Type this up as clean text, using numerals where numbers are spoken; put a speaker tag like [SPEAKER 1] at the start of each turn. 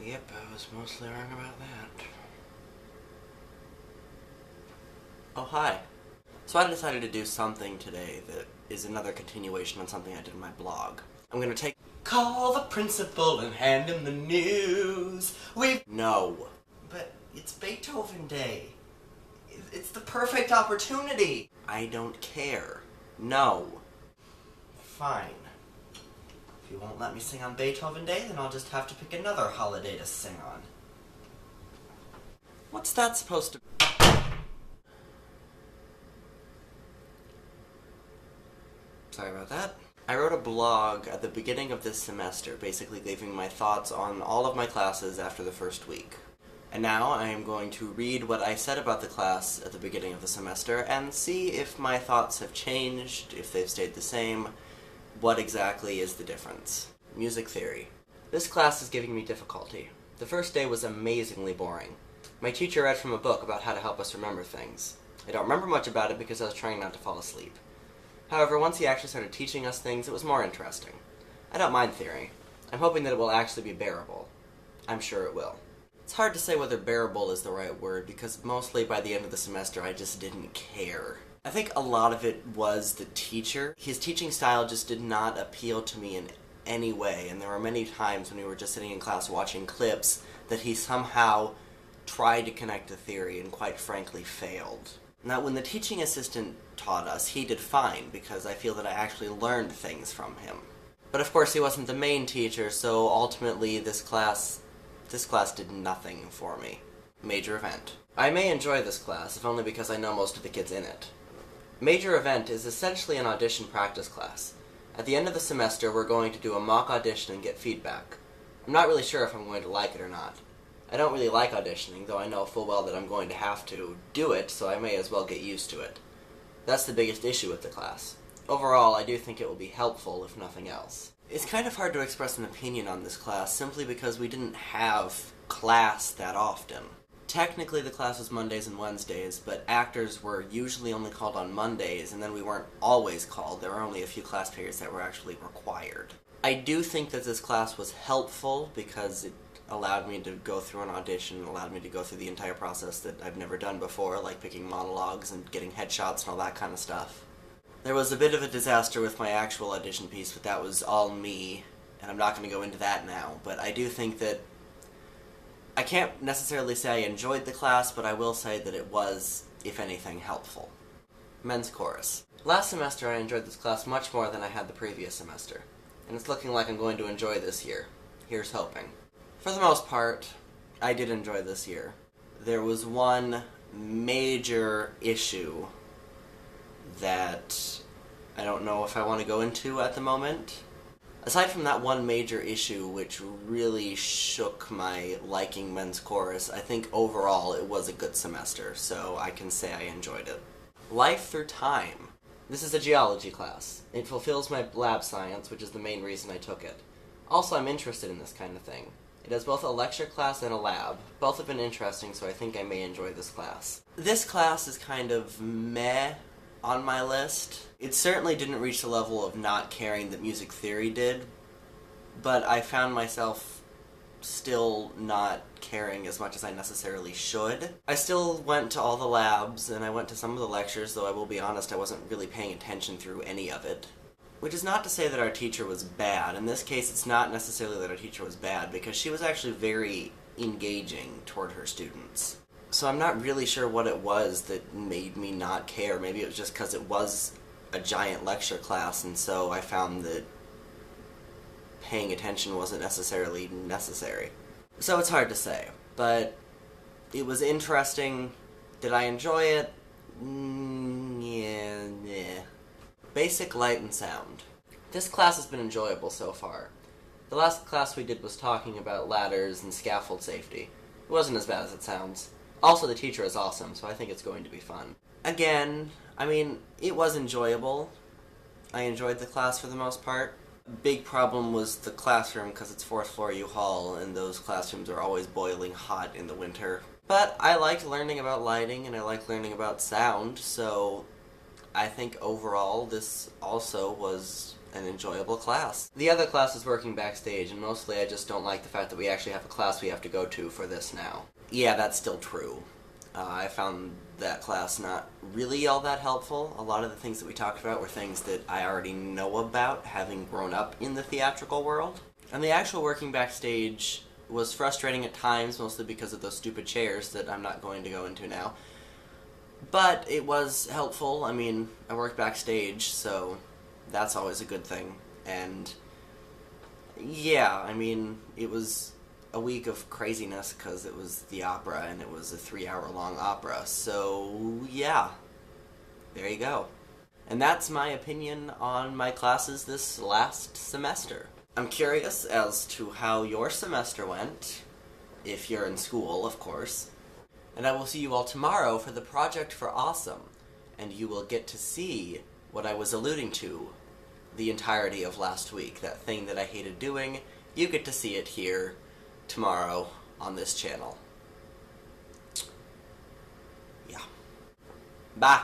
[SPEAKER 1] Yep, I was mostly wrong about that. Oh, hi. So I decided to do something today that is another continuation on something I did in my blog. I'm gonna call the principal and hand him the news. No. But it's Beethoven Day. It's the perfect opportunity. I don't care. No. Fine. If you won't let me sing on Beethoven Day, then I'll just have to pick another holiday to sing on. What's that supposed to... Sorry about that. I wrote a blog at the beginning of this semester, basically giving my thoughts on all of my classes after the first week. And now I am going to read what I said about the class at the beginning of the semester and see if my thoughts have changed, if they've stayed the same, what exactly is the difference. Music theory. This class is giving me difficulty. The first day was amazingly boring. My teacher read from a book about how to help us remember things. I don't remember much about it because I was trying not to fall asleep. However, once he actually started teaching us things, it was more interesting. I don't mind theory. I'm hoping that it will actually be bearable. I'm sure it will. It's hard to say whether bearable is the right word, because mostly by the end of the semester I just didn't care. I think a lot of it was the teacher. His teaching style just did not appeal to me in any way, and there were many times when we were just sitting in class watching clips that he somehow tried to connect a theory and quite frankly failed. Now, when the teaching assistant taught us, he did fine, because I feel that I actually learned things from him. But of course he wasn't the main teacher, so ultimately this class did nothing for me. Major event. I may enjoy this class, if only because I know most of the kids in it. Major event is essentially an audition practice class. At the end of the semester, we're going to do a mock audition and get feedback. I'm not really sure if I'm going to like it or not. I don't really like auditioning, though I know full well that I'm going to have to do it, so I may as well get used to it. That's the biggest issue with the class. Overall, I do think it will be helpful, if nothing else. It's kind of hard to express an opinion on this class simply because we didn't have class that often. Technically the class was Mondays and Wednesdays, but actors were usually only called on Mondays, and then we weren't always called. There were only a few class periods that were actually required. I do think that this class was helpful because it allowed me to go through an audition, allowed me to go through the entire process that I've never done before, like picking monologues and getting headshots and all that kind of stuff. There was a bit of a disaster with my actual audition piece, but that was all me, and I'm not going to go into that now, but I do think that I can't necessarily say I enjoyed the class, but I will say that it was, if anything, helpful. Men's chorus. Last semester I enjoyed this class much more than I had the previous semester, and it's looking like I'm going to enjoy this year. Here's hoping. For the most part, I did enjoy this year. There was one major issue that I don't know if I want to go into at the moment. Aside from that one major issue which really shook my liking men's chorus, I think overall it was a good semester, so I can say I enjoyed it. Life through time. This is a geology class. It fulfills my lab science, which is the main reason I took it. Also, I'm interested in this kind of thing. It has both a lecture class and a lab. Both have been interesting, so I think I may enjoy this class. This class is kind of meh on my list. It certainly didn't reach the level of not caring that music theory did, but I found myself still not caring as much as I necessarily should. I still went to all the labs, and I went to some of the lectures, though I will be honest, I wasn't really paying attention through any of it. Which is not to say that our teacher was bad. In this case, it's not necessarily that our teacher was bad, because she was actually very engaging toward her students. So I'm not really sure what it was that made me not care. Maybe it was just because it was a giant lecture class, and so I found that paying attention wasn't necessarily necessary. So it's hard to say, but it was interesting. Did I enjoy it? Yeah. Basic light and sound. This class has been enjoyable so far. The last class we did was talking about ladders and scaffold safety. It wasn't as bad as it sounds. Also, the teacher is awesome, so I think it's going to be fun. Again, I mean, it was enjoyable. I enjoyed the class for the most part. Big problem was the classroom, because it's 4th floor U-Haul, and those classrooms are always boiling hot in the winter. But I liked learning about lighting, and I liked learning about sound, so I think overall this also was an enjoyable class. The other class is working backstage, and mostly I just don't like the fact that we actually have a class we have to go to for this now. Yeah, that's still true. I found that class not really all that helpful. A lot of the things that we talked about were things that I already know about, having grown up in the theatrical world. And the actual working backstage was frustrating at times, mostly because of those stupid chairs that I'm not going to go into now. But it was helpful. I mean, I worked backstage, so that's always a good thing. And yeah, I mean, it was a week of craziness because it was the opera and it was a 3-hour-long opera. So yeah, there you go. And that's my opinion on my classes this last semester. I'm curious as to how your semester went, if you're in school, of course. And I will see you all tomorrow for the Project for Awesome, and you will get to see what I was alluding to the entirety of last week, that thing that I hated doing. You get to see it here tomorrow on this channel. Yeah. Bye!